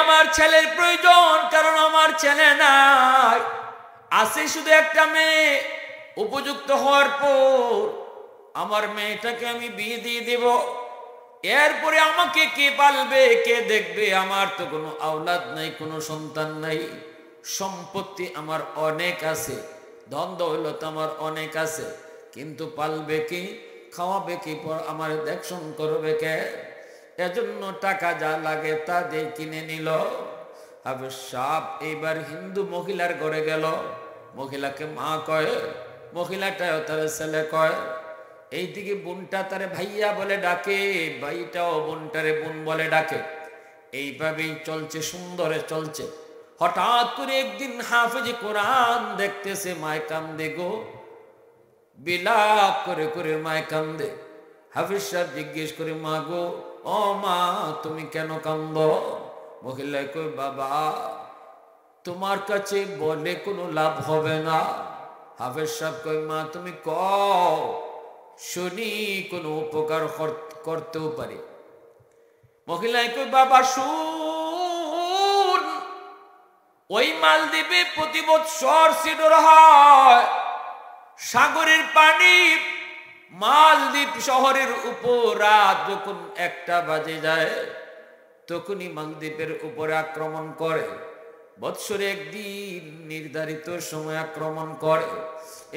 আমার ছেলের প্রয়োজন, কারণ আমার ছেলে নাই, আছে শুধু একটা মেয়ে। উপযুক্ত হওয়ার পর আমার মেয়েটাকে আমি বিয়ে দিয়ে দেব। এরপরে আমাকে কে পালবে, কে দেখবে? আমার তো কোনো আওলাদ নাই, কোনো সন্তান নাই। সম্পত্তি আমার অনেক আছে, ধন দৌলত আমার অনেক আছে, কিন্তু পালবে কি, খাওয়াবে কি, আমার দেখশন করবে কে? এজন্য টাকা যা লাগে তা দিয়ে কিনে নিল। হাফেজ সাহেব এইবার হিন্দু মহিলার ঘরে গেল। মহিলাকে মা কয়, মহিলাটাও তার ছেলে কয়। এইদিকে বোনটা তারে ভাইয়া বলে ডাকে, ভাইটাও বোনটারে বোন বলে ডাকে। এইভাবেই চলছে, সুন্দরে চলছে। হঠাৎ করে একদিন হাফেজ কোরআন দেখতেছে, মায় কান্দে গো, বিলাপ করে করে মায় কান্দে। হাফেজ সাহেব জিজ্ঞেস করে, মা গো, ও মা তুমি কেন কান্দ? মহিলা কই, বাবা তোমার কাছে বলে কোনো লাভ হবে না। হাফেজ সাহেব কই, মা তুমি কও শুনি, কোনো উপকার করতেও পারি। মহিলায় কই, বাবা শুন, ওই মালদ্বীপে প্রতি বৎসর সিডর হয়। সাগরের পানি মালদ্বীপ শহরের উপর রাত যখন 1টা বাজে যায়, তখনই মালদ্বীপের উপরে আক্রমণ করে। বৎসরে একদিন নির্ধারিত সময় আক্রমণ করে।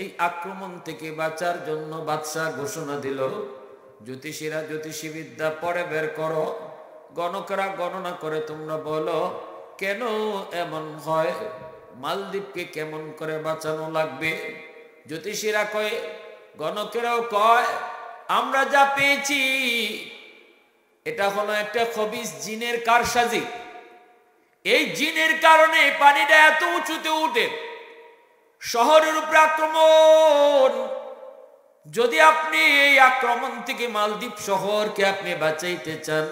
এই আক্রমণ থেকে বাঁচার জন্য বাদশাহ ঘোষণা দিল, জ্যোতিষীরা জ্যোতিষীবিদ্যা পড়ে বের করো, গণকেরা গণনা করে তোমরা বলো কেন এমন হয়, মালদ্বীপকে কেমন করে বাঁচানো লাগবে। জ্যোতিষীরা কয়, গণকেরাও কয়, আমরা যা পেয়েছি এটা হলো একটা খবিস জিনের কারসাজি। এই জিনের কারণে পানিটা এত উঁচুতে উঠে, শহরের উপরে আক্রমণ। যদি আপনি এই আক্রমণ থেকে মালদ্বীপ শহরকে আপনি বাঁচাইতে চান,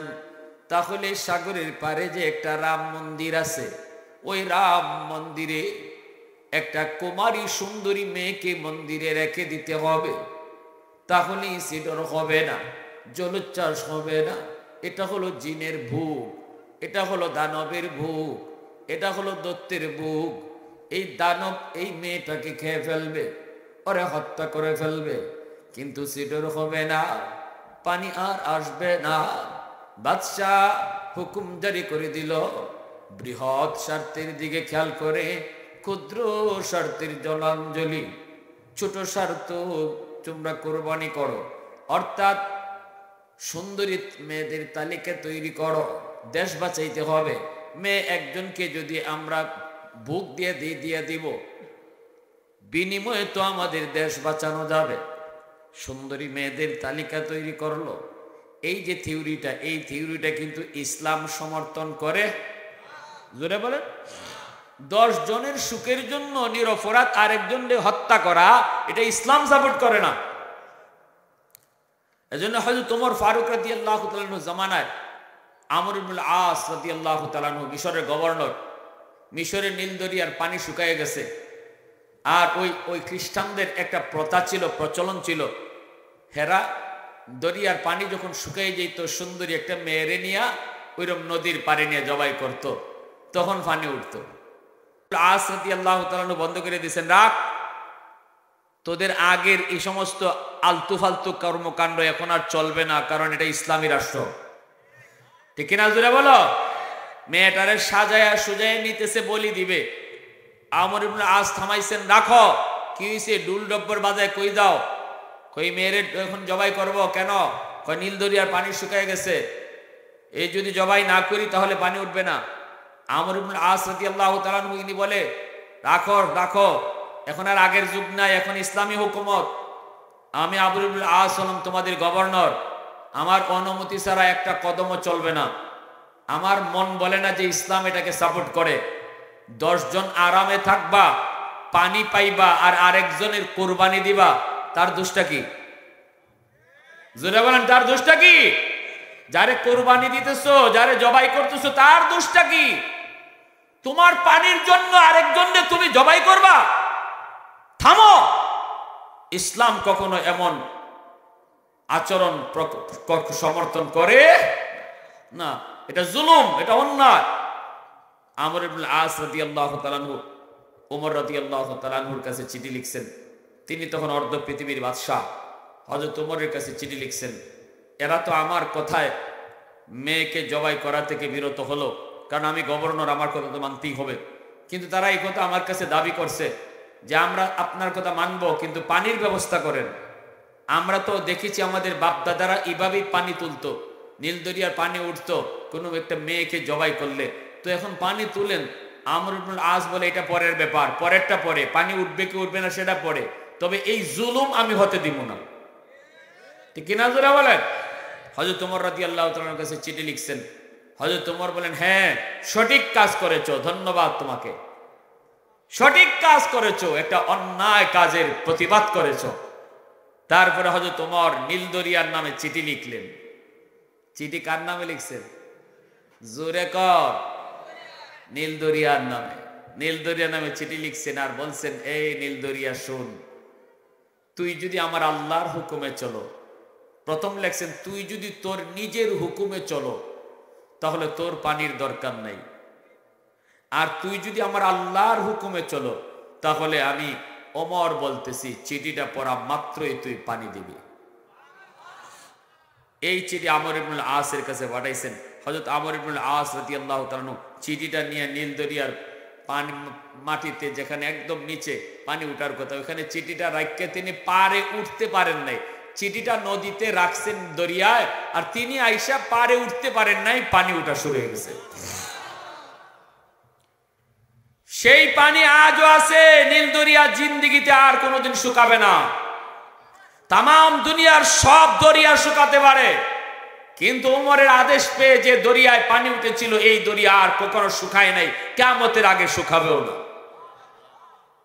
তাহলে সাগরের পারে যে একটা রাম মন্দির আছে, ওই রাম মন্দিরে একটা কুমারী সুন্দরী মেয়েকে মন্দিরে রেখে দিতে হবে। তাহলেই সিডর হবে না, জলোচ্ছ্বাস হবে না। এটা হলো জিনের ভূখ, এটা হলো দানবের ভূখ, এটা হলো দৈত্যের ভূখ। এই দানব এই মেয়েটাকে খেয়ে ফেলবে, ওরে হত্যা করে ফেলবে, কিন্তু সিডর হবে না, পানি আর আসবে না। বাদশাহ হুকুম জারি করে দিল, বৃহৎ স্বার্থের দিকে খেয়াল করে ক্ষুদ্র স্বার্থের জলাঞ্জলি, ছোট স্বার্থ তোমরা কোরবানি করো। অর্থাৎ সুন্দরী মেয়েদের তালিকা তৈরি করো, দেশ বাঁচাইতে হবে। মেয়ে একজনকে যদি আমরা ভোগ দিয়ে দিব, বিনিময়ে তো আমাদের দেশ বাঁচানো যাবে। সুন্দরী মেয়েদের তালিকা তৈরি করলো। এই যে থিওরিটা, এই থিওরিটা কিন্তু ইসলাম সমর্থন করে। জোরে বলেন। 10 জনের সুখের জন্য নিরপরাধ আরেকজনকে হত্যা করা, এটা ইসলাম সাপোর্ট করে না। এজন্য হযরত ওমর ফারুক রাদিয়াল্লাহু তাআলা আনহু জামানায় আমর ইবনুল আস রাদিয়াল্লাহু তাআলা আনহু মিশরের গভর্নর, মিশরের নীল দরিয়ার পানি শুকিয়ে গেছে। আর ওই খ্রিস্টানদের একটা প্রথা ছিল, প্রচলন ছিল, হেরা দরিয়ার পানি যখন শুকিয়ে যেত, সুন্দরী একটা মেয়েরে নিয়ে ওইরকম নদীর পাড়ে নিয়ে জবাই করত, তখন পানি উঠত। আস রাদিয়াল্লাহু তাআলা আনহু বন্ধ করে দিয়েছেন, রাখ, তোদের আগের এই সমস্ত আলতু ফালতু কর্মকাণ্ড এখন আর চলবে না, কারণ এটা ইসলামী রাষ্ট্র। ঠিক কিনা জোরে বলো। মেয়েটারে সাজায়া সুজায়া নিতেছে, বলি দিবে। আমর ইবনে আস থামাইছেন, রাখো, কি হয়েছে, ডুল ডব্বর বাজায় কই যাও? কই মেয়েরে এখন জবাই করব। কেন? কই নীল দরিয়ার পানি শুকিয়ে গেছে, এই যদি জবাই না করি তাহলে পানি উঠবে না। আমর ইবনে আস রাদিয়াল্লাহু তাআলা আনহু ইনি বলে, রাখো রাখো, এখন আর আগের যুগ নাই, এখন ইসলামী হুকুমত। আমি আমর ইবনে আস হলাম তোমাদের গভর্নর, আমার অনুমতি ছাড়া একটা কদমও চলবে না। আমার মন বলে না যে ইসলাম এটাকে সাপোর্ট করে। 10 জন আরামে থাকবা, পানি পাইবা, আর আরেকজনের কোরবানি দিবা, তার দোষটা কি? জোরে বলেন, তার দোষটা কি? যারে কোরবানি দিতেছো, যারে জবাই করতেছো, তার দোষটা কি? তোমার পানির জন্য আরেকজনকে তুমি জবাই করবা? থামো। ইসলাম কখনো এমন আচরণ সমর্থন করে না। এটা জুলুম, এটা অন্যায়। আমর ইবনে আস রাদিয়াল্লাহু তাআলা আনহু ওমর রাদিয়াল্লাহু তাআলা আনহুর কাছে চিঠি লিখছেন। তিনি তখন অর্ধ পৃথিবীর বাদশাহ। হযরত ওমরের কাছে চিঠি লিখছেন, এরা তো আমার কথায় মেয়েকে জবাই করা থেকে বিরত হলো, কারণ আমি গভর্নর, আমার কথা তো মানতেই হবে। কিন্তু তারা এই কথা আমার কাছে দাবি করছে যে আমরা আপনার কথা মানবো, কিন্তু পানির ব্যবস্থা করেন। আমরা তো দেখেছি আমাদের বাপদাদারা এইভাবেই পানি তুলতো, নীলদরিয়ার পানি উঠতো কোনো একটা মেয়েকে জবাই করলে। তো এখন পানি তুলেন। আমর ইবনুল আস বলে এটা পরের ব্যাপার, পরেরটা পরে, পানি উঠবে কি উঠবে না সেটা পরে, তবে এই জুলুম আমি হতে দিব না। ঠিক কিনা জোরা বলেন? হযরত ওমর রাদিয়াল্লাহু তাআলার কাছে চিঠি লিখছেন। হযরত ওমর বলেন, হ্যাঁ সঠিক কাজ করেছো, ধন্যবাদ তোমাকে, সঠিক কাজ করেছো, একটা অন্যায় কাজের প্রতিবাদ করেছো। তারপরে হযরত ওমর নীলদরিয়ার নামে চিঠি লিখলেন। চিঠি কার নামে লিখছেন? জোরে কর। নীলদরিয়ার নামে। নীলদরিয়ার নামে চিঠি লিখছেন আর বলছেন, এই নীলদরিয়া শোন, তুই যদি আমার আল্লাহর হুকুমে চলো, প্রথম লেখছেন তুই যদি তোর নিজের হুকুমে চলো তাহলে তোর পানির দরকার নাই, আর তুই যদি আমার আল্লাহর হুকুমে চলো তাহলে আমি ওমর বলতেছি চিঠিটা পড়া মাত্রই তুই পানি দিবি। এই চিঠি আমর ইবনুল আসের কাছে পাঠাইছেন। হযরত আমর ইবনুল আস রাদিয়াল্লাহু তাআলা চিঠিটা নিয়ে নীলদরিয়ার পানি মাটিতে, যেখানে একদম নিচে পানি উঠার কথা, ওখানে চিঠিটা রাখতে তিনি পারে উঠতে পারেন নাই। চিঠিটা নদীতে রাখছেন দরিয়ায়, আর তিনি আইসা পারে উঠতে পারেন নাই, পানি উঠা শুরু হয়ে গেছে। সেই পানি আজও আছে। নীলদরিয়া জিন্দেগিতে আর কোনোদিন শুকাবে না। তাম দুনিয়ার সব দরিয়া শুকাতে পারে, কিন্তু ওমরের আদেশ পেয়ে যে দরিয়ায় পানি উঠেছিল এই দরিয়া আর কখনো শুকায় নাই, কিয়ামতের আগে শুকাবেও না।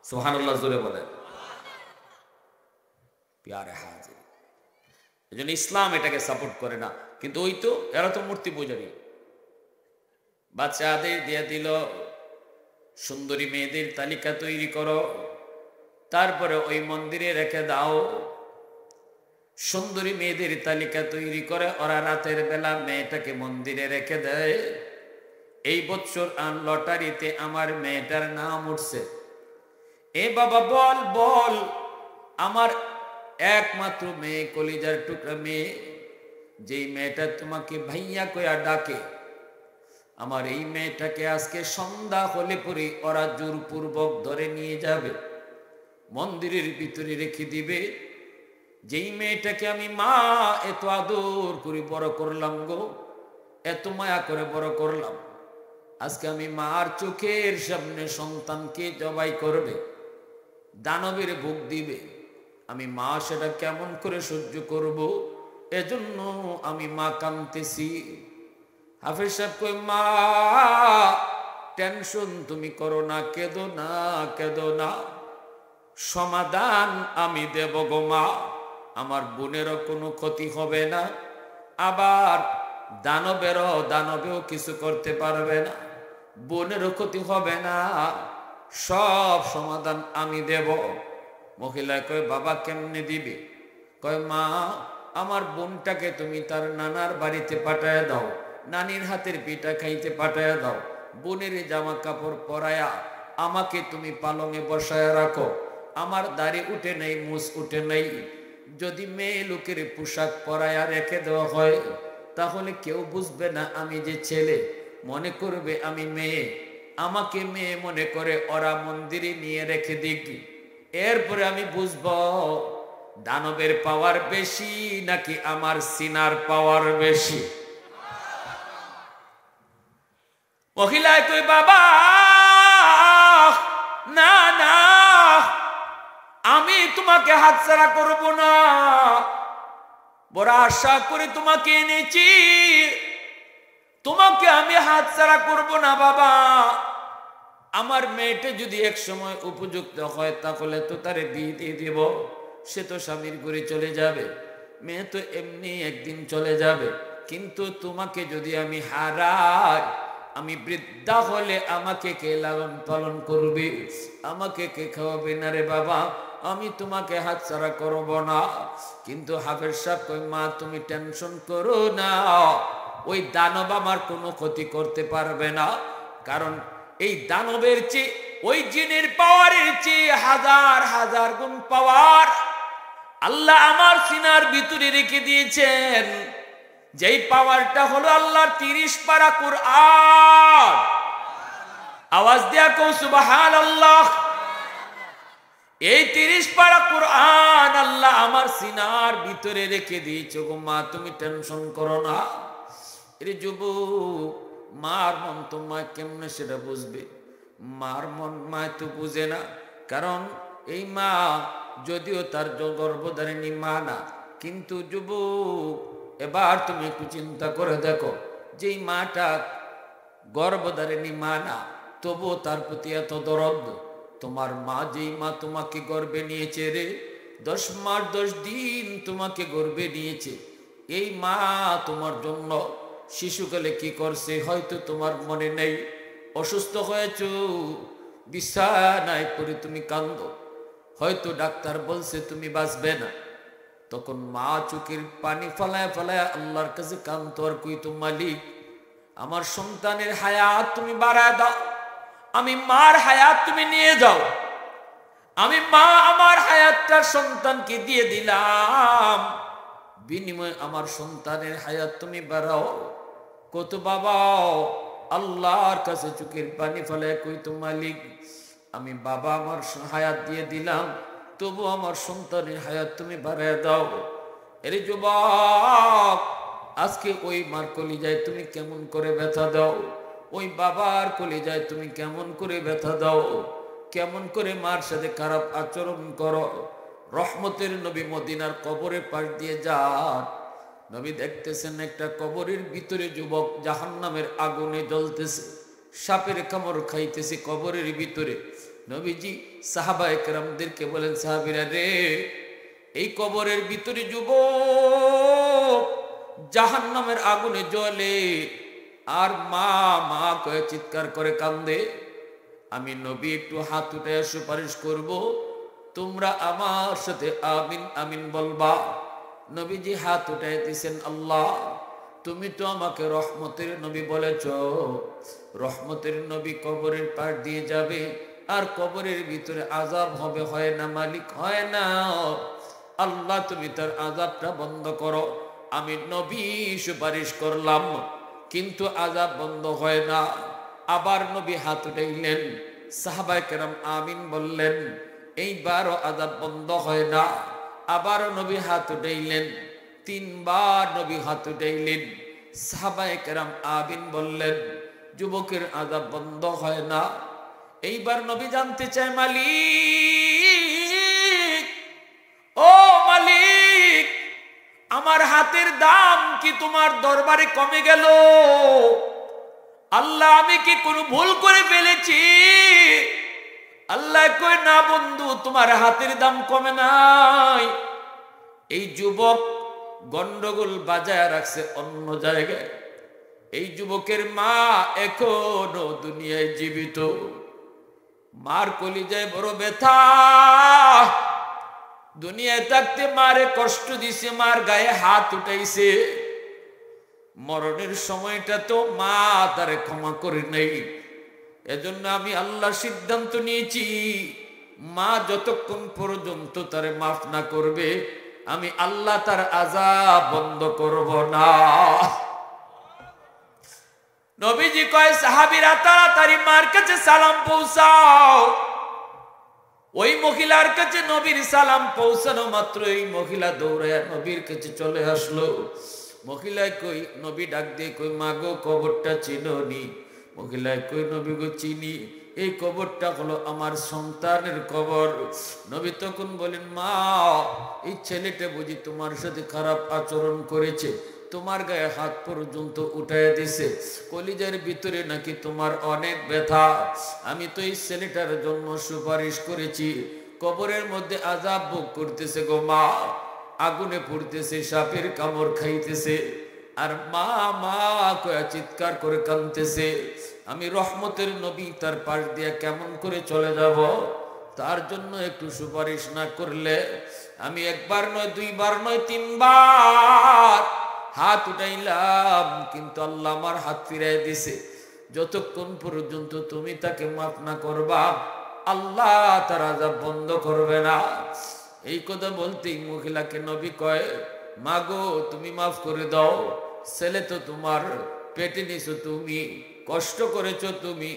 সুবহানাল্লাহ জোরে বলেন। প্যারে হাজির, এজন্য ইসলাম এটাকে সাপোর্ট করে না। কিন্তু ওই তো এরা তো মূর্তি পূজারী। বাচ্চাদের দিয়ে দিল সুন্দরী মেয়েদের তালিকা তৈরি করো, তারপরে ওই মন্দিরে রেখে দাও। সুন্দরী মেয়েদের তালিকা তৈরি করে ওরা রাতের বেলা মেয়েটাকে মন্দিরে রেখে দেয়। এই বছর লটারিতে আমার মেয়েটার নাম উঠছে। এ বাবা বল বল, আমার একমাত্র মেয়ে, কলিজার টুকরা মেয়ে, যেই মেয়েটা তোমাকে ভাইয়া কয়া ডাকে, আমার এই মেয়েটাকে আজকে সন্ধ্যা হলে পরে ওরা জোরপূর্বক ধরে নিয়ে যাবে, মন্দিরের ভিতরে রেখে দিবে। যেই মেয়েটাকে আমি মা এত আদর করে বড় করলাম গো, এত মায়া করে বড় করলাম, আজকে আমি মার চোখের সামনে সন্তানকে জবাই করবে, দানবের ভোগ দিবে, আমি মা সেটা কেমন করে সহ্য করব? এজন্য আমি মা কাঁদতেছি। হাফেজ সাহেব কই, মা টেনশন তুমি করো না, কেঁদো না, কেঁদো না, সমাধান আমি দেব গো মা, আমার বোনেরও কোনো ক্ষতি হবে না, আবার দানবেও কিছু করতে পারবে না, বোনেরও ক্ষতি হবে না, সব সমাধান আমি দেব। মহিলা কয়, বাবা কেমনে দিবে? কয়, মা আমার বোনটাকে তুমি তার নানার বাড়িতে পাঠায় দাও, নানির হাতের পিঠা খাইতে পাঠায় দাও, বোনের জামা কাপড় পরায়া আমাকে তুমি পালঙে বসায় রাখো, আমার দাড়ি উঠে নেই, মুছ উঠে নেই, যদি মেয়ে লোকের পোশাক পরায়া রেখে দেওয়া হয় তাহলে কেউ বুঝবে না আমি যে ছেলে, মনে করবে আমি মেয়ে, আমাকে মেয়ে মনে করে ওরা মন্দিরে নিয়ে রেখে দিক, এরপরে আমি বুঝব দানবের পাওয়ার বেশি নাকি আমার সিনার পাওয়ার বেশি। মহিলায় কই, বাবা না না, আমি তোমাকে হাতছাড়া করব না, বড় আশা করে তোমাকে এনেছি, তোমাকে আমি হাতছাড়া করব না বাবা। আমার মেয়েটা যদি এক সময় উপযুক্ত হয় তাহলে তো তারে বিয়ে দিয়ে দেব, সে তো স্বামীর ঘরে চলে যাবে, মেয়ে তো এমনি একদিন চলে যাবে, কিন্তু তোমাকে যদি আমি হারাই, আমি বৃদ্ধা হলে আমাকে কে লালন পালন করবে, আমাকে কে খাওয়াবে না রে বাবা, আমি তোমাকে হাতছাড়া করব না। কিন্তু হাফেজ সাহেব কই, মা তুমি টেনশন করো না, ওই দানব আমার কোনো ক্ষতি করতে পারবে না, কারণ এই দানবের চেয়ে ওই জিনের পাওয়ারের চেয়ে হাজার হাজার গুণ পাওয়ার আল্লাহ আমার সিনার ভিতরে রেখে দিয়েছেন। যেই পাওয়ারটা হলো আল্লাহর 30 পারা কুরআন। আওয়াজ দিয়া কও সুবহানাল্লাহ। এই 30 পারা কুরআন আল্লাহ আমার সিনার ভিতরে রেখে দিয়েছে গো মা, তুমি টেনশন করো না। এর যুবক, মার মন তো মা কেমনে সেটা বুঝবে? মার মন মা তো বুঝে না, কারণ এই মা যদিও তার গর্ভধারিণী মা না, কিন্তু যুবক এবার তুমি একটু চিন্তা করে দেখো, যেই মাটা গর্ভধারিণী মা না, তবুও তার প্রতি এত দরদ। তোমার মা, যেই মা তোমাকে গর্ভে নিয়েছে রে, 10 মাস 10 দিন তোমাকে গর্ভে নিয়েছে, এই মা তোমার জন্য শিশুকালে কি করছে হয়তো তোমার মনে নেই। অসুস্থ হয়েছ, বিছানায় পড়ে তুমি কান্দো, হয়তো ডাক্তার বলছে তুমি বাঁচবে না, তখন মা চোখের পানি ফলায় ফলায় আল্লাহর কাছে কান্দো আর কইতো, মালিক আমার সন্তানের হায়াত তুমি বাড়ায় দাও, আমি মার হায়াত তুমি নিয়ে যাও, আমি মা আমার হায়াতটা সন্তানকে দিয়ে দিলাম, বিনিময়ে আমার সন্তানের হায়াত তুমি বাড়াও। কত বাবা আল্লাহর কাছে চোখের পানি ফেলায় কইতো, মালিক আমি বাবা আমার হায়াত দিয়ে দিলাম, তবু আমার সন্তানের হায়াত তুমি বাড়ায় দাও। এর যুবক, আজকে ওই মার কলিজায় তুমি কেমন করে ব্যথা দাও, ওই বাবার কলিজায় তুমি কেমন করে ব্যথা দাও, কেমন করে মার সাথে খারাপ আচরণ করো। রহমতের নবী মদিনার কবরের পাশ দিয়ে যান, নবী দেখতেছেন একটা কবরের ভিতরে যুবক জাহান্নামের আগুনে জ্বলতেছে, সাপের কামড় খাইতেছে কবরের ভিতরে। নবীজি সাহাবায়ে কেরামদেরকে বলেন, সাহাবীরা রে, এই কবরের ভিতরে যুবক জাহান্নামের আগুনে জ্বলে আর মা মা কয়ে চিৎকার করে কান্দে। আমি নবী একটু হাত উঠে সুপারিশ করব, তোমরা আমার সাথে আমিন আমিন বলবা। নবীজি হাত উঠাই দিয়েছেন, আল্লাহ তুমি তো আমাকে রহমতের নবী বলেছ, রহমতের নবী কবরের পার দিয়ে যাবে আর কবরের ভিতরে আযাব হবে, হয় না মালিক? হয় না। আল্লাহ তুমি তার আযাবটা বন্ধ করো। আমি নবী সুপারিশ করলাম, কিন্তু আযাব বন্ধ হয় না। আবার নবী হাত উঠাইলেন, সাহাবায়ে কেরাম আমিন বললেন, এইবারও আযাব বন্ধ হয় না। আবারও নবী হাত উঠাইলেন, 3 বার নবী হাত উঠাইলেন, সাহাবায়ে কেরাম আমিন বললেন, যুবকের আযাব বন্ধ হয় না। এইবার নবী জানতে চায়, মালিক ও মালিক, আমার হাতের দাম কি তোমার দরবারে কমে গেল? আল্লাহ আমি কি কোনো ভুল করে ফেলেছি? আল্লাহ কয়, না বন্ধু, তোমার হাতের দাম কমে নাই। এই যুবক গন্ডগোল বাজায় রাখছে অন্য জায়গায়। এই যুবকের মা এখনো দুনিয়ায় জীবিত, মার কলিজায় বড় ব্যথা, দুনিয়ায় থাকতে মারে কষ্ট দিছে, মার গায়ে হাত উঠাইছে, মরণের সময়টা তো মা তারে ক্ষমা করে নেই। এজন্য আমি আল্লাহ সিদ্ধান্ত নিয়েছি, মা যতক্ষণ পর্যন্ত তারে মাফ না করবে, আমি আল্লাহ তার আযাব বন্ধ করব না। নবীজি কয়, সাহাবীরা তাড়াতাড়ি মার কাছে সালাম পৌঁছাও। ওই মহিলার কাছে নবীর সালাম পৌঁছানো মাত্র এই মহিলা দৌড়ায় নবীর কাছে চলে আসলো। মহিলায় কই, নবী ডাক দিয়ে কই, মা গো কবরটা চিনোনি? মহিলায় কই, নবী গো চিনি, এই কবরটা হলো আমার সন্তানের কবর। নবী তখন বলেন, মা এই ছেলেটা বুঝি তোমার সাথে খারাপ আচরণ করেছে, তোমার গায়ে হাত পর্যন্ত উঠায় দিছে, কলিজার ভিতরে নাকি তোমার অনেক ব্যথা। আমি তো এই ছেলেটার জন্য সুপারিশ করেছি, কবরের মধ্যে আযাব ভোগ করতেছে গো মা, আগুনে পড়তেছে, সাপের কামড় খাইতেছে, আর মা মা কয়া চিৎকার করে কাঁদতেছে। আমি রহমতের নবী তার পাশ দিয়ে কেমন করে চলে যাব? তার জন্য একটু সুপারিশ না করলে আমি 1 বার নয় 2 বার নয় 3 বার হাত উঠাইলাম, কিন্তু আল্লাহ আমার হাত ফিরাই দিছে। যতক্ষণ পর্যন্ত তুমি তাকে মাফ না করবা আল্লাহ তার আযাব বন্ধ করবে না। এই কথা বলতেই মহিলাকে নবী কয়, মা গো তুমি মাফ করে দাও, ছেলে তো তোমার, পেটে নিছো তুমি, কষ্ট করেছো তুমি,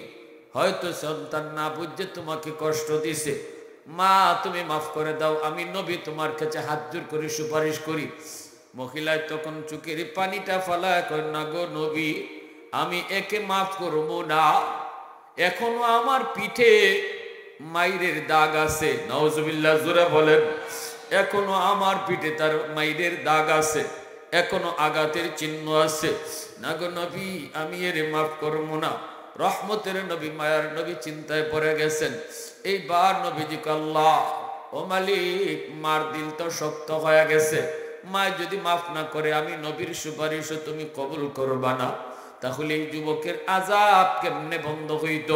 হয়তো সন্তান না বুঝে তোমাকে কষ্ট দিছে, মা তুমি মাফ করে দাও, আমি নবী তোমার কাছে হাত জোর করে সুপারিশ করি। মহিলায় তখন চোখের পানিটা ফালায় কয়, না গো নবী, আমি একে মাফ করবো না, এখনো আমার পিঠে মাইরের দাগ আছে। নাউজুবিল্লাহ, জোরে বলেন। এখনো আমার পিঠে তার মাইরের দাগ আছে, এখনো আঘাতের চিহ্ন আছে। না গো নবী, আমি এর মাফ করবো না। রহমতের নবী, মায়ার নবী চিন্তায় পড়ে গেছেন। এইবার নবীজি আল্লাহ, ও মালিক, মার দিল তো শক্ত হয়ে গেছে, মা যদি মাফ না করে আমি নবীর সুপারিশও তুমি কবুল করবা না, তাহলে এই যুবকের আযাব কেমনে বন্ধ হইত?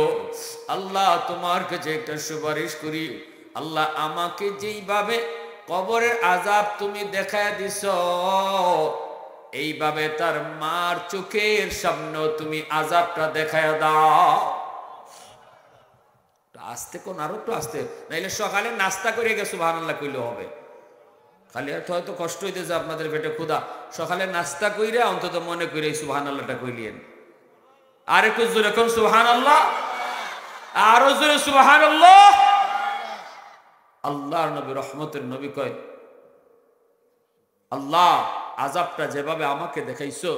আল্লাহ তোমার কাছে একটা সুপারিশ করি, আল্লাহ আমাকে যেইভাবে কবরের আযাব তুমি দেখায় দিছ, এইভাবে তার মার চোখের সামনে তুমি আযাবটা দেখায় দাও। আস্তে কোন, আরো একটু আস্তে, নাইলে সকালে নাস্তা করে গেছে সুবহানাল্লাহ কইলে হবে। খালি হয়তো কষ্ট হইতেছে আপনাদের পেটে ক্ষুধা, সকালে নাস্তা কইরা অন্তত মনে করে সুবহানাল্লাহটা কইলেন। আর একটু জোরে কোন সুবহানাল্লাহ, আরো জোরে সুবহানাল্লাহ। আল্লাহর নবী, রহমতের নবী কয়, আল্লাহ আযাবটা যেভাবে আমাকে দেখাইছো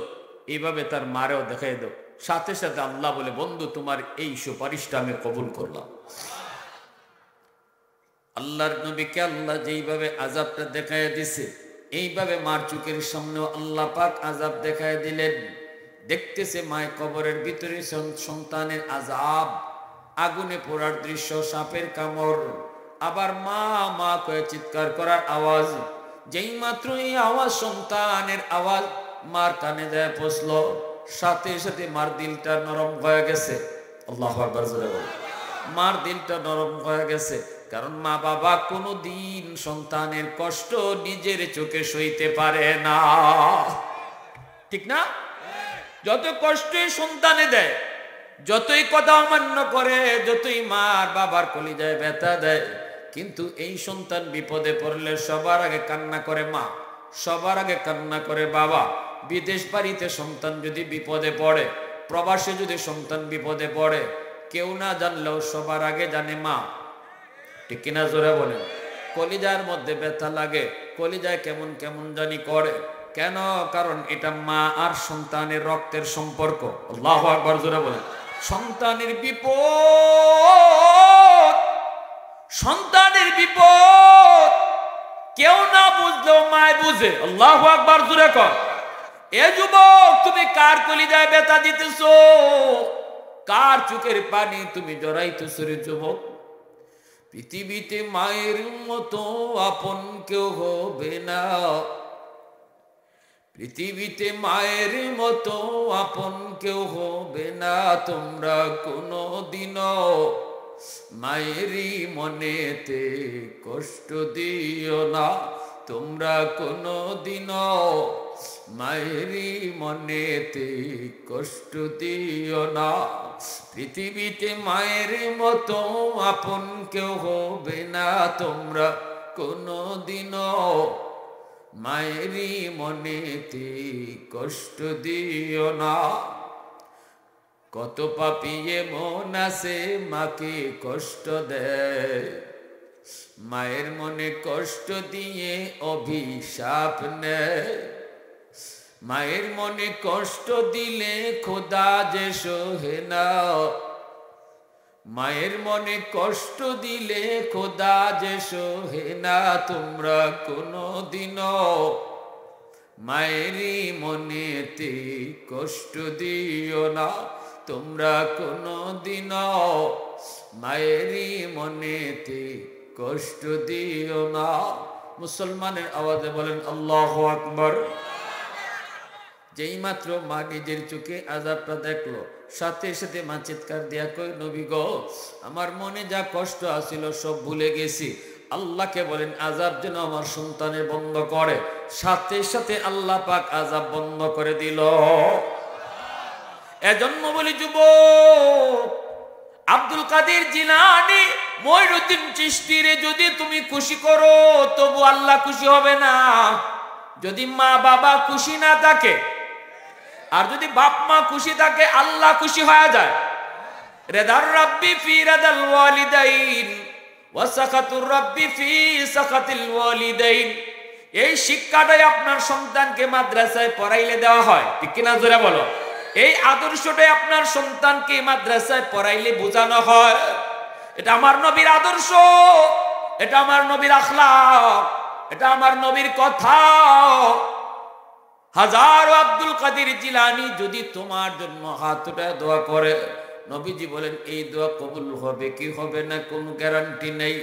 এইভাবে তার মারেও দেখাই দাও। সাথে সাথে আল্লাহ বলে, বন্ধু তোমার এই সুপারিশটা আমি কবুল করলাম। আল্লাহর নবীকে আল্লাহ যেইভাবে আযাবটা দেখায় দিছে, এইভাবে মার চোখের সামনেও আল্লাহ পাক আযাব দেখায় দিলেন। দেখতেছে মায়ের কবরের ভিতরে সন্তানের আযাব, আগুনে পোড়ার দৃশ্য, সাপের কামড়, আবার মা মা কয়ে চিৎকার করার আওয়াজ। যেই মাত্র এই আওয়াজ, সন্তানের আওয়াজ মার কানে যায় পৌঁছলো, সাথে সাথে মার দিলটা নরম হয়ে গেছে। আল্লাহু আকবার, জোরে বল। মার দিলটা নরম হয়ে গেছে, কারণ মা বাবা কোনো দিন সন্তানের কষ্ট নিজের চোখে সইতে পারে না, ঠিক না? যত কষ্টই সন্তানে দেয়, যতই কথা অমান্য করে, যতই মার বাবার কলিজায় ব্যথা দেয়, কিন্তু এই সন্তান বিপদে পড়লে সবার আগে কান্না করে মা, সবার আগে কান্না করে বাবা। বিদেশ বাড়িতে সন্তান যদি বিপদে পড়ে, প্রবাসে যদি সন্তান বিপদে পড়ে, কেউ না জানলেও সবার আগে জানে মা, ঠিক কিনা? জোরে বলেন। কলিজার মধ্যে ব্যথা লাগে, কলিজায় কেমন কেমন জানি করে, কেন? কারণ এটা মা আর সন্তানের রক্তের সম্পর্ক। আল্লাহু আকবার, জোরে বলেন। সন্তানের বিপদ, সন্তানের বিপদ কেউ না বুঝলেও মায় বুঝে। আল্লাহু আকবার, জোরে কর। এ যুবক, তুমি কার কলিজায় ব্যথা দিতেছো? কার চোখের পানি তুমি জড়াইতেছো রে যুবক? পৃথিবীতে মায়ের মতো আপন কেউ হবে না, পৃথিবীতে মায়ের মতো আপন কেউ হবে না। তোমরা কোনো দিনও মায়েরই মনেতে কষ্ট দিও না, তোমরা কোনো দিনও মায়েরই মনেতে কষ্ট দিও না। পৃথিবীতে মায়ের মতো আপন কেউ হবে না, তোমরা কোনো দিনও মায়েরই মনেতে কষ্ট দিও না। কত পাপিয়ে মন আছে মাকে কষ্ট দেয়, মায়ের মনে কষ্ট দিয়ে অভিশাপ নেয়। মায়ের মনে কষ্ট দিলে খোদা যে সহে না, মায়ের মনে কষ্ট দিলে খোদা যে সহে না। তোমরা কোনো দিনও মায়েরই মনেতে কষ্ট দিও না, তোমরা কোনো দিনও মায়েরই মনেতে কষ্ট দিও না। মুসলমানের আওয়াজে বলেন আল্লাহু আকবার। যেই মাত্র মা নিজের চোখে আযাবটা দেখলো, সাথে সাথে মা চিৎকার দিয়া কই, নবী গো, আমার মনে যা কষ্ট আছিল সব ভুলে গেছি। আল্লাহকে বলেন আযাব যেন আমার সন্তানে বন্ধ করে। সাথে সাথে আল্লাহ পাক আযাব বন্ধ করে দিল। এজন্য বলি যুবক, আব্দুল কাদের জিলানী, মঈনুদ্দিন চিশতিরে যদি তুমি খুশি করো তবু আল্লাহ খুশি হবে না। যদি মা বাবা খুশি না থাকে, আর যদি বাপ মা খুশি থাকে, আল্লাহ খুশি হয়ে যায়। রেদার রাব্বি ফি রাদাল ওয়ালিদাইন ওয়া সাখাতুর রাব্বি ফি সাখাতিল ওয়ালিদাইন। এই শিক্ষাটাই আপনার সন্তানকে মাদ্রাসায় পড়াইলে দেওয়া হয়, ঠিক কিনা জোরে বলো। এই আদর্শটাই আপনার সন্তানকে মাদ্রাসায় পড়াইলে বোঝানো হয়। এটা আমার নবীর আদর্শ, এটা আমার নবীর আখলাক, এটা আমার নবীর কথা। হাজারো আব্দুল কাদের জিলানী যদি তোমার জন্য হাত উঠায় দোয়া করে, নবীজি বলেন এই দোয়া কবুল হবে কি হবে না কোনো গ্যারান্টি নেই।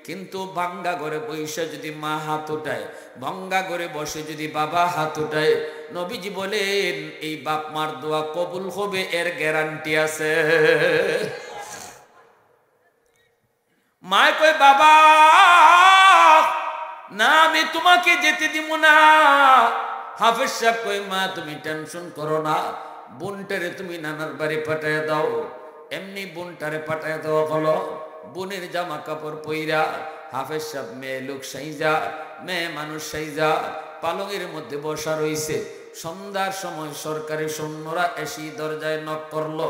কিন্তু ভাঙ্গা ঘরে বসে যদি মা হাত উঠায়, ভাঙ্গা ঘরে বসে যদি বাবা হাত উঠায়, নবীজি বলেন এই বাপ মার দোয়া কবুল হবে, এর গ্যারান্টি আছে। মায় কয় বাবা না আমি তোমাকে যেতে দিব না। হাফেজ সাহেব কই মা তুমি টেনশন করো না, বোনটারে তুমি নানার বাড়ি পাঠায় দাও। এমনি বোনটারে পাঠায় দেওয়া হলো। বোনের জামা কাপড় পইরা হাফেজ সাহেব মেয়ে লোক সাইজা, মেয়ে মানুষ সাইজা পালঙের মধ্যে বসা রইছে। সন্ধ্যার সময় সরকারি সৈন্যরা এসে দরজায় নক করলো।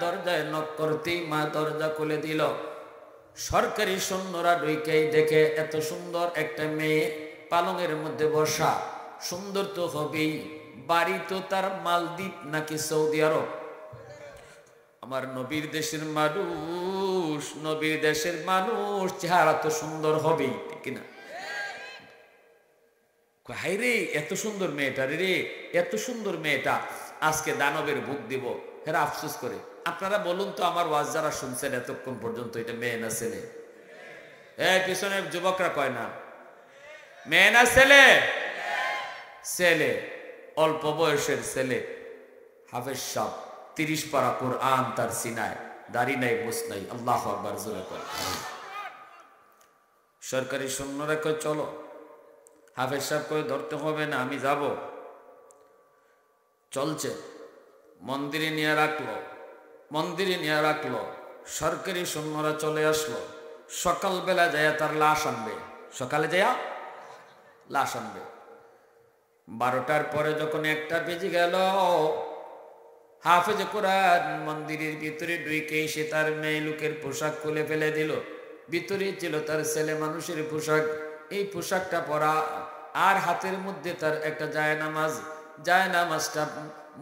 দরজায় নক করতেই মা দরজা খুলে দিল। সরকারি সৈন্যরা ঢুকেই দেখে এত সুন্দর একটা মেয়ে পালঙের মধ্যে বসা। সুন্দর তো হবেই, বাড়ি তো তার মালদ্বীপ নাকি সৌদি আরব। আমার নবীর দেশের মানুষ, নবীর দেশের মানুষ চেহারা তো সুন্দর হবেই, ঠিক কিনা? হাই রে এত সুন্দর মেয়েটা রে, এত সুন্দর মেয়েটা আজকে দানবের ভোগ দিব। হেরা আফসোস করে। আপনারা বলুন তো আমার ওয়াজ যারা শুনছেন এতক্ষণ পর্যন্ত, এটা মেয়ে না ছেলে? পিছনে যুবকরা কয় না মেয়ে না ছেলে? ছেলে, অল্প বয়সের ছেলে। হাফেজ সাহেব 30 পারা কোরআন তার সিনায়, দাড়ি নাই মুছ নাই। আল্লাহু আকবার জোরে কয়। সরকারি সৈন্যরা কয় চলো। হাফেজ সাহেব কয় ধরতে হবে না, আমি যাব। চলছে, মন্দিরে নিয়ে রাখলো, মন্দিরে নিয়ে রাখলো। সরকারি সৈন্যরা চলে আসলো। সকালবেলা যায় তার লাশ আনবে, সকালে যায় লাশ আনবে। 12টার পরে যখন 1টা বেজে গেল, হাফেজ কোরআন মন্দিরের ভিতরে ঢুকে সে তার মেয়ে লোকের পোশাক খুলে ফেলে দিল। ভিতরে ছিল তার ছেলে মানুষের পোশাক। এই পোশাকটা পরা, আর হাতের মধ্যে তার একটা জায়নামাজ। জায়নামাজটা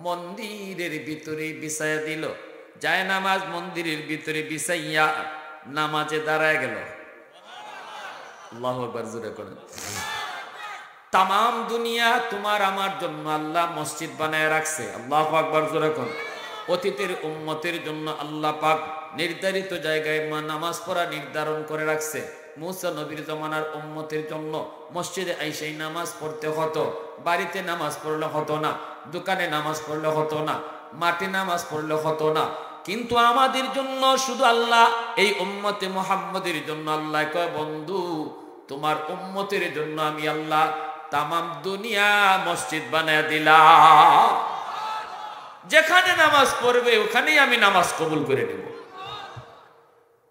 মন্দিরের ভিতরে বিছাইয়া দিল। জায়নামাজ মন্দিরের ভিতরে বিছাইয়া নামাজে দাঁড়ায় গেল। আল্লাহু আকবার জোরে করেন। তামাম দুনিয়া তোমার আমার জন্য আল্লাহ মসজিদ বানায় রাখছে। আল্লাহু আকবার জোরে করেন। অতীতের উম্মতের জন্য আল্লাহ পাক নির্ধারিত জায়গায় নামাজ পড়া নির্ধারণ করে রাখছে। মুসা নবীর জমানার উম্মতের জন্য মসজিদে আইসাই নামাজ পড়তে হতো। বাড়িতে নামাজ পড়লে হতো না, দোকানে নামাজ পড়লে হতো না, মাঠে নামাজ পড়লে হতো না। কিন্তু আমাদের জন্য শুধু আল্লাহ, এই উম্মতে মুহাম্মদের জন্য আল্লাহ কয় বন্ধু তোমার উম্মতের জন্য আমি আল্লাহ তামাম দুনিয়া মসজিদ বানায় দিলাম। যেখানে নামাজ পড়বে ওখানেই আমি নামাজ কবুল করে নেব।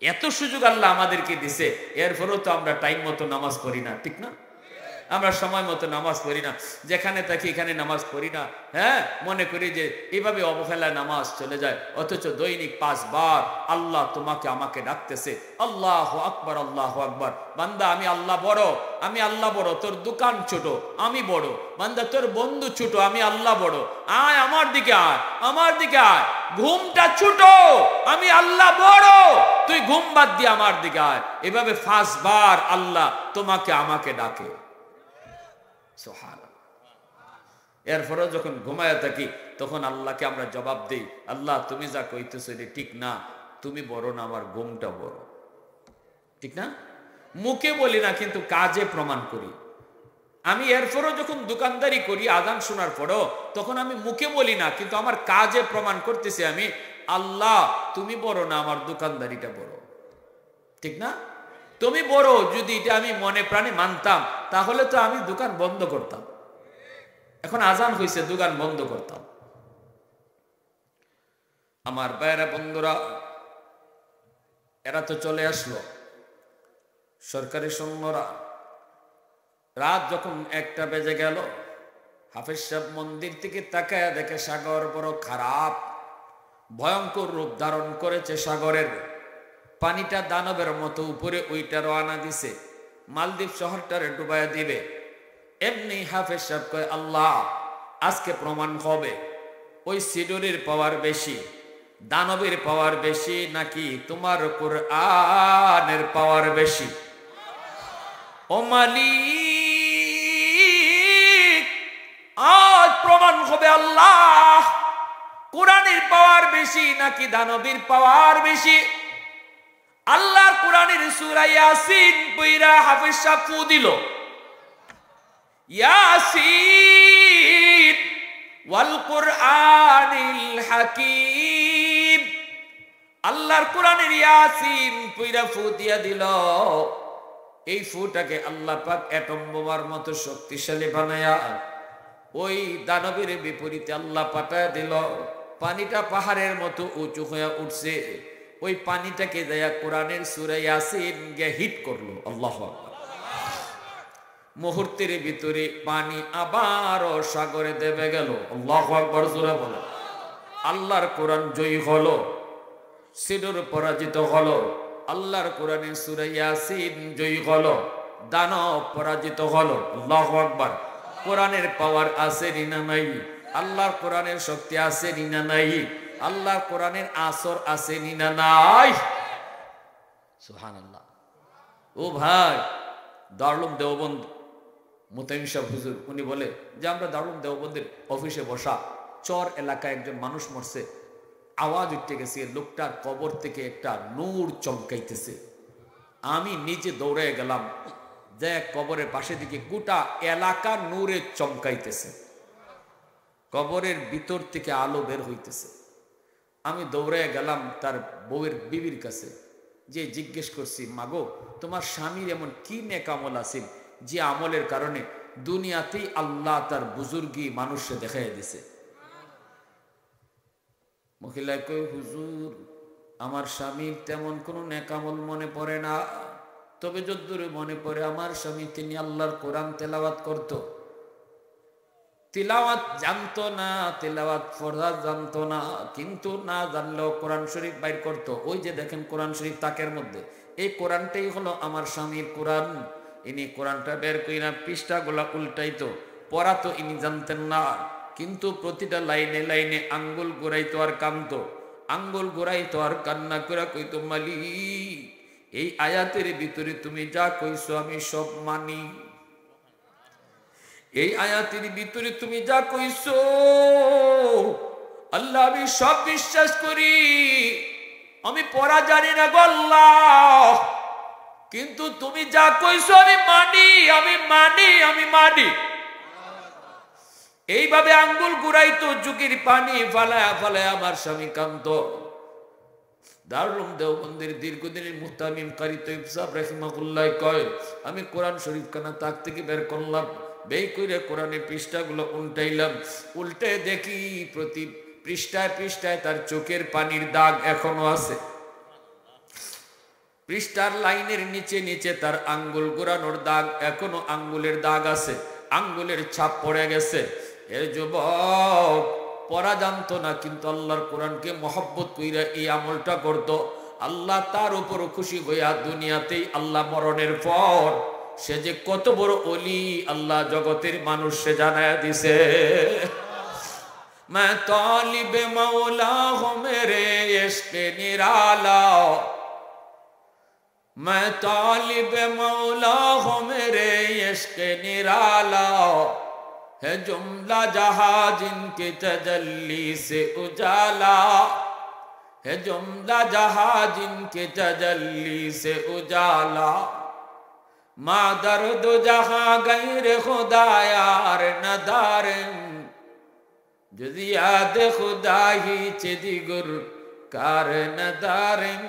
এত সুযোগ আল্লাহ আমাদেরকে দিছে, এরপরেও তো আমরা টাইম মতো নামাজ পড়ি না, ঠিক না? আমরা সময় মতো নামাজ পড়ি না, যেখানে থাকি এখানে নামাজ পড়ি না। হ্যাঁ, মনে করি যে এইভাবে অবহেলায় নামাজ চলে যায়, অথচ দৈনিক 5 বার আল্লাহ তোমাকে আমাকে ডাকতেছে। আল্লাহু আকবার, আল্লাহু আকবার। বান্দা আমি আল্লাহ বড়, আমি আল্লাহ বড়। তোর দোকান ছোট, আমি বড়। বান্দা তোর বন্ধু ছোট, আমি আল্লাহ বড়। আয় আমার দিকে আয়, আমার দিকে আয়। ঘুমটা ছোট, আমি আল্লাহ বড়, তুই ঘুম বাদ দিয়ে আমার দিকে আয়। এভাবে 5 বার আল্লাহ তোমাকে আমাকে ডাকে। এরপরও যখন ঘুমায় থাকি তখন আল্লাহকে আমরা জবাব দেই, আল্লাহ তুমি যা কইতেছো এটা ঠিক না, তুমি বড় না, আমার ঘুমটা বড়, ঠিক না? মুখে বলি না কিন্তু কাজে প্রমাণ করি। আমি এরপরও যখন দোকানদারি করি আজান শোনার পরও, তখন আমি মুখে বলি না কিন্তু আমার কাজে প্রমাণ করতেছি আমি, আল্লাহ তুমি বড় না, আমার দোকানদারিটা বড়, ঠিক না? তুমি বড়, যদি এটা আমি মনে প্রাণে মানতাম তাহলে তো আমি দোকান বন্ধ করতাম। এখন আজান হয়েছে, দোকান বন্ধ করতাম। আমার ভাইরা বন্ধুরা, এরা তো চলে আসলো সরকারি সৈন্যরা। রাত যখন 1টা বেজে গেল, হাফেজ সাহেব মন্দির থেকে তাকায় দেখে সাগর বড় খারাপ, ভয়ঙ্কর রূপ ধারণ করেছে। সাগরের পানিটা দানবের মতো উপরে ওইটা রওনা দিছে, মালদ্বীপ শহরটারে ডুবাইয়া দিবে। এমনি হাফেজ সাহেব কয়, আল্লাহ, আজকে প্রমাণ হবে ওই সিডুরির পাওয়ার বেশি, দানবের পাওয়ার বেশি, নাকি তোমার কুরআনের পাওয়ার বেশি। ও মালিক, আজ প্রমাণ হবে আল্লাহ, কুরআনের পাওয়ার বেশি নাকি দানবের পাওয়ার বেশি। আল্লাহর কুরআনের সূরা ইয়াসিন পড়া হাফেজ সাহেব ফু দিল, ইয়াসিন ওয়াল কুরআনিল হাকীম। আল্লাহর কুরআনের ইয়াসিন পড়া ফু দিয়া দিল। এই ফুটাকে আল্লাহ পাক অ্যাটম বোমার মতো শক্তিশালী বানায়া ওই দানবের বিপরীতে আল্লাহ পাঠায় দিল। পানিটা পাহাড়ের মতো উঁচু হয়ে উঠছে। ওই পানিটাকে দেয়া কোরআনের সূরা ইয়াসিন গিয়ে হিট করলো। আল্লাহু আকবার। মুহূর্তের ভিতরে পানি আবারও সাগরে দেবে গেল। আল্লাহু আকবার জোরে বলো। আল্লাহর কোরআন জয়ী হলো, সিডর পরাজিত হলো। আল্লাহর কোরআনের সূরা ইয়াসিন জয়ী হলো, দানব পরাজিত হলো। আল্লাহু আকবার। কোরআনের পাওয়ার আছে না নাই? আল্লাহর কোরআনের শক্তি আছে না নাই? আল্লাহর কোরআনের আসর আছে না নাই? সুবহানাল্লাহ। ও ভাই, দারুল দেওবন্দ মুতাইম সাহেব হুজুর উনি বলে যে আমরা দারুল দেওবন্দের অফিসে বসা, চর এলাকায় একজন মানুষ মরছে, আওয়াজ উঠতে গেছে, লোকটার কবর থেকে একটা নূর চমকাইতেছে। আমি নিজে দৌড়ে গেলাম, যে কবরের পাশে দিকে গোটা এলাকা নূরে চমকাইতেছে, কবরের ভিতর থেকে আলো বের হইতেছে। আমি দৌড়ে গেলাম তার বউয়ের বিবির কাছে, যে জিজ্ঞেস করছি, মাগো তোমার স্বামীর এমন কি নেক আমল আছে যে আমলের কারণে দুনিয়াতেই আল্লাহ তার বুজুর্গি মানুষে দেখাই দিছে। মহিলা কই, হুজুর আমার স্বামীর তেমন কোনো নেক আমল মনে পড়ে না, তবে যদ্দূর মনে পড়ে আমার স্বামী তিনি আল্লাহর কোরআন তেলাওয়াত করত। তিলাওয়াত জানতো না, তিলাওয়াত পড়া জানতো না, কিন্তু না জানলেও কোরআন শরীফ বাইর করতো। ওই যে দেখেন কোরআন শরীফ তাকের মধ্যে, এই কোরআনটাই হলো আমার স্বামীর কোরআন। ইনি কোরআনটা বের কইরা পৃষ্ঠাগুলা উল্টাইতো, পড়াতো ইনি জানতেন না, কিন্তু প্রতিটা লাইনে লাইনে আঙ্গুল ঘুরাইতো আর কানতো, আঙ্গুল ঘুরাইতো আর কান্না করে কইতো, মালিক এই আয়াতের ভিতরে তুমি যা কইছো আমি সব মানি, এই আয়াতের ভিতরে তুমি যা কইছো আল্লাহ আমি সব বিশ্বাস করি, আমি পড়া জানি না গো আল্লাহ, কিন্তু তুমি যা কইছো আমি মানি, আমি মানি, আমি মানি। এইভাবে আঙ্গুল ঘুরাইতো, চোখের পানি ফালায়া ফালায়া আমার স্বামী কান্ত। দারুল দেওবন্দের দীর্ঘদিনের মুহতামিম কারি তৈয়ব সাহেব রাহিমাহুল্লাহ কয়, আমি কোরআন শরীফ খানা তাক থেকে বের করলাম, বের করে কোরআনের পৃষ্ঠাগুলো উল্টাইলাম, উল্টে দেখি প্রতি পৃষ্ঠায় পৃষ্ঠায় তার চোখের পানির দাগ এখনো আছে। পৃষ্ঠার লাইনের নিচে নিচে তার আঙ্গুল ঘোরানোর দাগ এখনো, আঙ্গুলের দাগ আছে, আঙ্গুলের ছাপ পড়ে গেছে। এর যুবক পড়া জানতো না, কিন্তু আল্লাহর কোরআনকে মহব্বত কইরা এই আমলটা করত। আল্লাহ তার উপর খুশি হইয়া দুনিয়াতেই আল্লাহ মরণের পর সে যে কত বড় ওলি আল্লাহ জগতের মানুষ সে জানায়া দিছে। मैं तालिब मौला हूँ मेरे इश्क निराला, मैं तालिब मौला हूँ मेरे इश्क निराला, है जुमला जहां जिनके तजल्ली से उजाला, है जुमला जहां जिनके तजल्ली से उजाला, माँ दर्द जहां गैर खुदा यार नदारन, যদি याद खुदा ही চেদিগুর কার নদারন।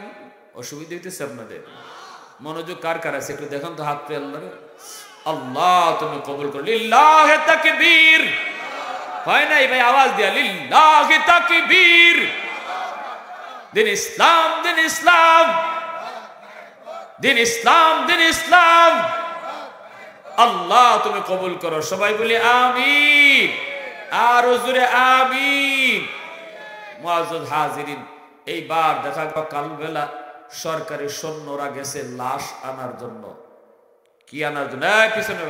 অসুবিধা হইতেছে আপনাদের? মনোযোগ কার কার আছে একটু দেখুন তো, হাত পেয়ে আল্লাহ। আল্লাহ তুমি কবুল করো। লিল্লাহি তাকবীর। হয় নাই ভাই? আওয়াজ দিয়া লিল্লাহি তাকবীর। দিন ইসলাম, দিন ইসলাম, দিন ইসলাম, দিন ইসলাম। আল্লাহ তুমি কবুল করো। সবাই বলি আমিন, আর জোরে আমিন। মুআজ্জাজ হাজিরিন, এইবার দেখা গেল কালবেলা সরকারি সৈন্যরা গেছে লাশ আনার জন্য। কি আনার জন্য? পিছনে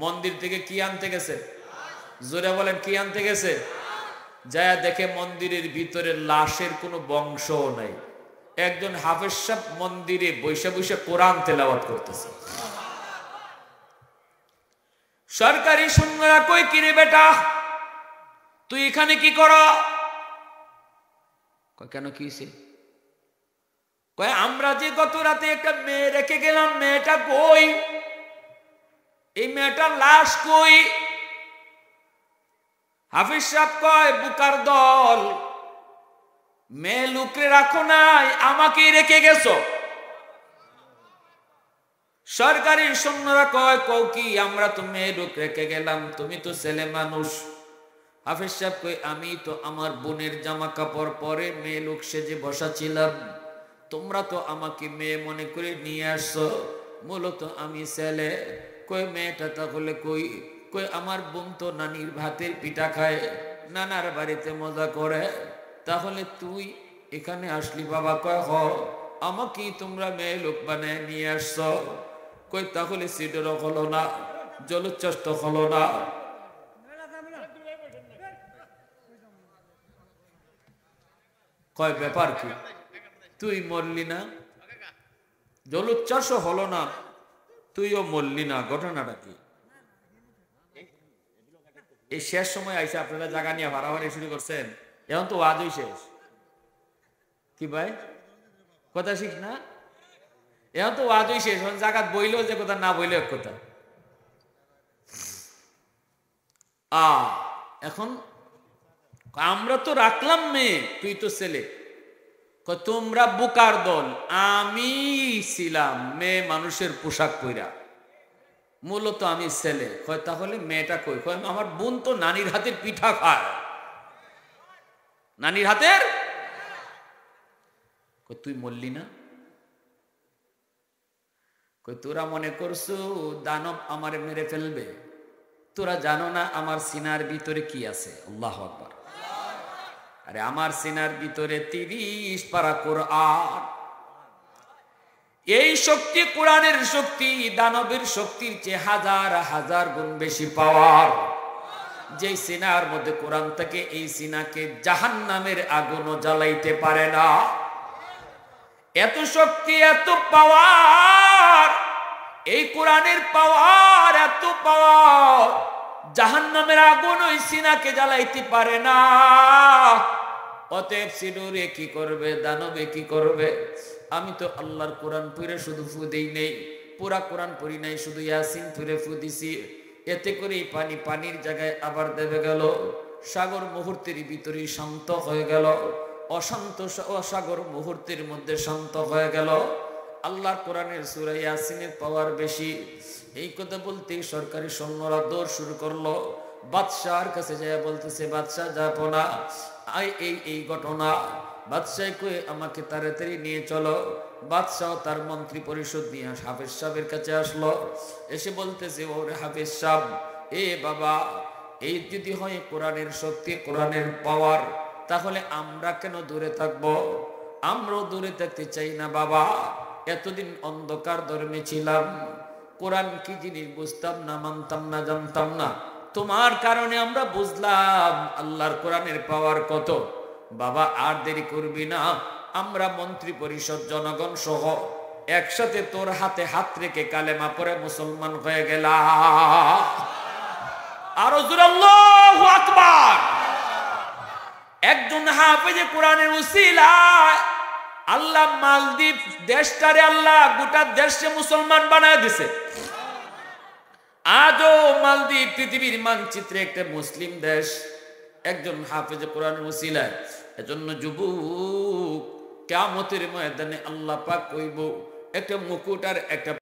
মন্দির থেকে কি আনতে গেছে? জোরে বলেন, কি আনতে গেছে? যায় দেখে মন্দিরের ভিতরে লাশের কোনো বংশ নাই। একজন হাফেজ সাহেব মন্দিরে বৈশা বৈশা কোরআন তেলাওয়াত করতেছে। সরকারি সৈন্যরা কই, কিরে বেটা তুই এখানে কি কর? কেন কি হইছে? কয় আমরা যে গত রাতে একটা মেয়ে রেখে গেলাম, মেয়েটা কই? এই মেয়েটার লাশ কই? হাফিজ সাহেব কয় বুকার দল, মেয়ে লুকরে রাখো নাই, আমাকেই রেখে গেছো। সরকারি সৈন্যরা কয় কও কি? আমরা তো মেয়ে লোক রেখে গেলাম, তুমি তো ছেলে মানুষ। হাফিজ সাহেব কই আমি তো আমার বোনের জামা কাপড় পরে মেয়ে লোক সেজে বসা ছিলাম, তোমরা তো আমাকে মেয়ে মনে করে নিয়ে আসছো, মূলত আমি ছেলে। কই মেয়েটা তাহলে কই? কই আমার বোন তো নানির ভাতের পিঠা খায়, নানার বাড়িতে মজা করে, তাহলে তুই এখানে আসলি বাবা? কয় হ, আমাকেই তোমরা মেয়ে লোক বানায় নিয়ে আসছো। কই তাহলে সিডরও হলো না, জলোচ্ছ্বাস হলো না। কয় ব্যাপার কি? তুই মরলি না, জলোচ্ছ্বাসও হলো না, তুইও মরলি না, ঘটনাটা কি? এই শেষ সময় আইসে আপনারা জায়গা নিয়ে ভাড়াভাড়ি শুরু করছেন, এখন তো ওয়াজই শেষ। কি ভাই কথা শিখ না? এখন তো ওয়াজই শেষ, এখন জায়গাত বইলেও যে কথা, না বইলেও এক কথা। এখন আমরা তো রাখলাম মেয়ে, তুই তো ছেলে। তোমরা বুকার দল, আমি ছিলাম মেয়ে মানুষের পোশাক পইরা, মূলত আমি ছেলে। কয় তাহলে মেয়েটা কই? কয় আমার বোন তো নানির হাতের পিঠা খায়, নানির হাতের। কই তুই মরলি না? কই তোরা মনে করছো দানব আমারে মেরে ফেলবে? তোরা জানো না আমার সিনার ভিতরে কি আছে? আল্লাহু আকবার। আরে আমার সিনার ভিতরে 30 পারা কোরআন। এই শক্তি কোরআনের শক্তি দানবের শক্তির চেয়ে হাজার হাজার গুণ বেশি পাওয়ার। যে সিনার মধ্যে কোরআন থাকে, এই সিনাকে জাহান্নামের আগুনও জ্বালাইতে পারে না। এত শক্তি, এত পাওয়ার, এই কোরআনের পাওয়ার, এত পাওয়ার, জাহান্নামের আগুন ওই সিনাকে জ্বালাইতে পারে না। অতএব সিডুরে কি করবে, দানবে কি করবে? আমি তো আল্লাহর কোরআন পড়ে শুধু ফু দেই নেই, পুরা কোরআন পড়ি নাই, শুধু ইয়াসিন পড়ে ফু দিছি। এতে করে পানি পানির জায়গায় আবার দেবে গেল, সাগর মুহূর্তের ভিতরে শান্ত হয়ে গেল, অশান্ত অসাগর মুহূর্তের মধ্যে শান্ত হয়ে গেল। আল্লাহর কোরআনের সূরা ইয়াসিনের পাওয়ার বেশি। এই কথা বলতেই সরকারি সৈন্যরা দৌড় শুরু করলো। বাদশাহর কাছে যায় বলতেছে, বাদশাহ যাবো না, এই ঘটনা। বাদশাহ কয়ে আমাকে তাড়াতাড়ি নিয়ে চলো। বাদশাহ তার মন্ত্রী পরিষদ নিয়ে হাফেজ সাহেবের কাছে আসলো। এসে বলতেছে, ওরে হাফেজ সাহেব, এ বাবা, এই যদি হয় কোরআনের শক্তি, কোরআনের পাওয়ার, তাহলে আমরা কেন দূরে থাকবো? আমরাও দূরে থাকতে চাই না বাবা। এতদিন অন্ধকার ধর্মে ছিলাম, কোরআন কি জিনিস বুঝতাম না, মানতাম না, জানতাম না। তোমার কারণে আমরা বুঝলাম আল্লাহর কোরআনের পাওয়ার কত। বাবা আর দেরি করবি না, আমরা মন্ত্রী পরিষদ জনগণ সহ একসাথে তোর হাতে হাত রেখে কালেমা পড়ে মুসলমান হয়ে গেলাম। আরো জোরে আল্লাহু আকবার। একজন হাফেজে কোরআনের উসিলায় আল্লাহ মালদ্বীপ দেশটারে আল্লাহ গোটা দেশে মুসলমান বানায় দিছে। আজও মালদ্বীপ পৃথিবীর মানচিত্রে একটা মুসলিম দেশ, একজন হাফেজে কোরআনের উসিলায়। এজন্য যুবক, কিয়ামতের ময়দানে আল্লাহ পাক কইব একটা মুকুট আর একটা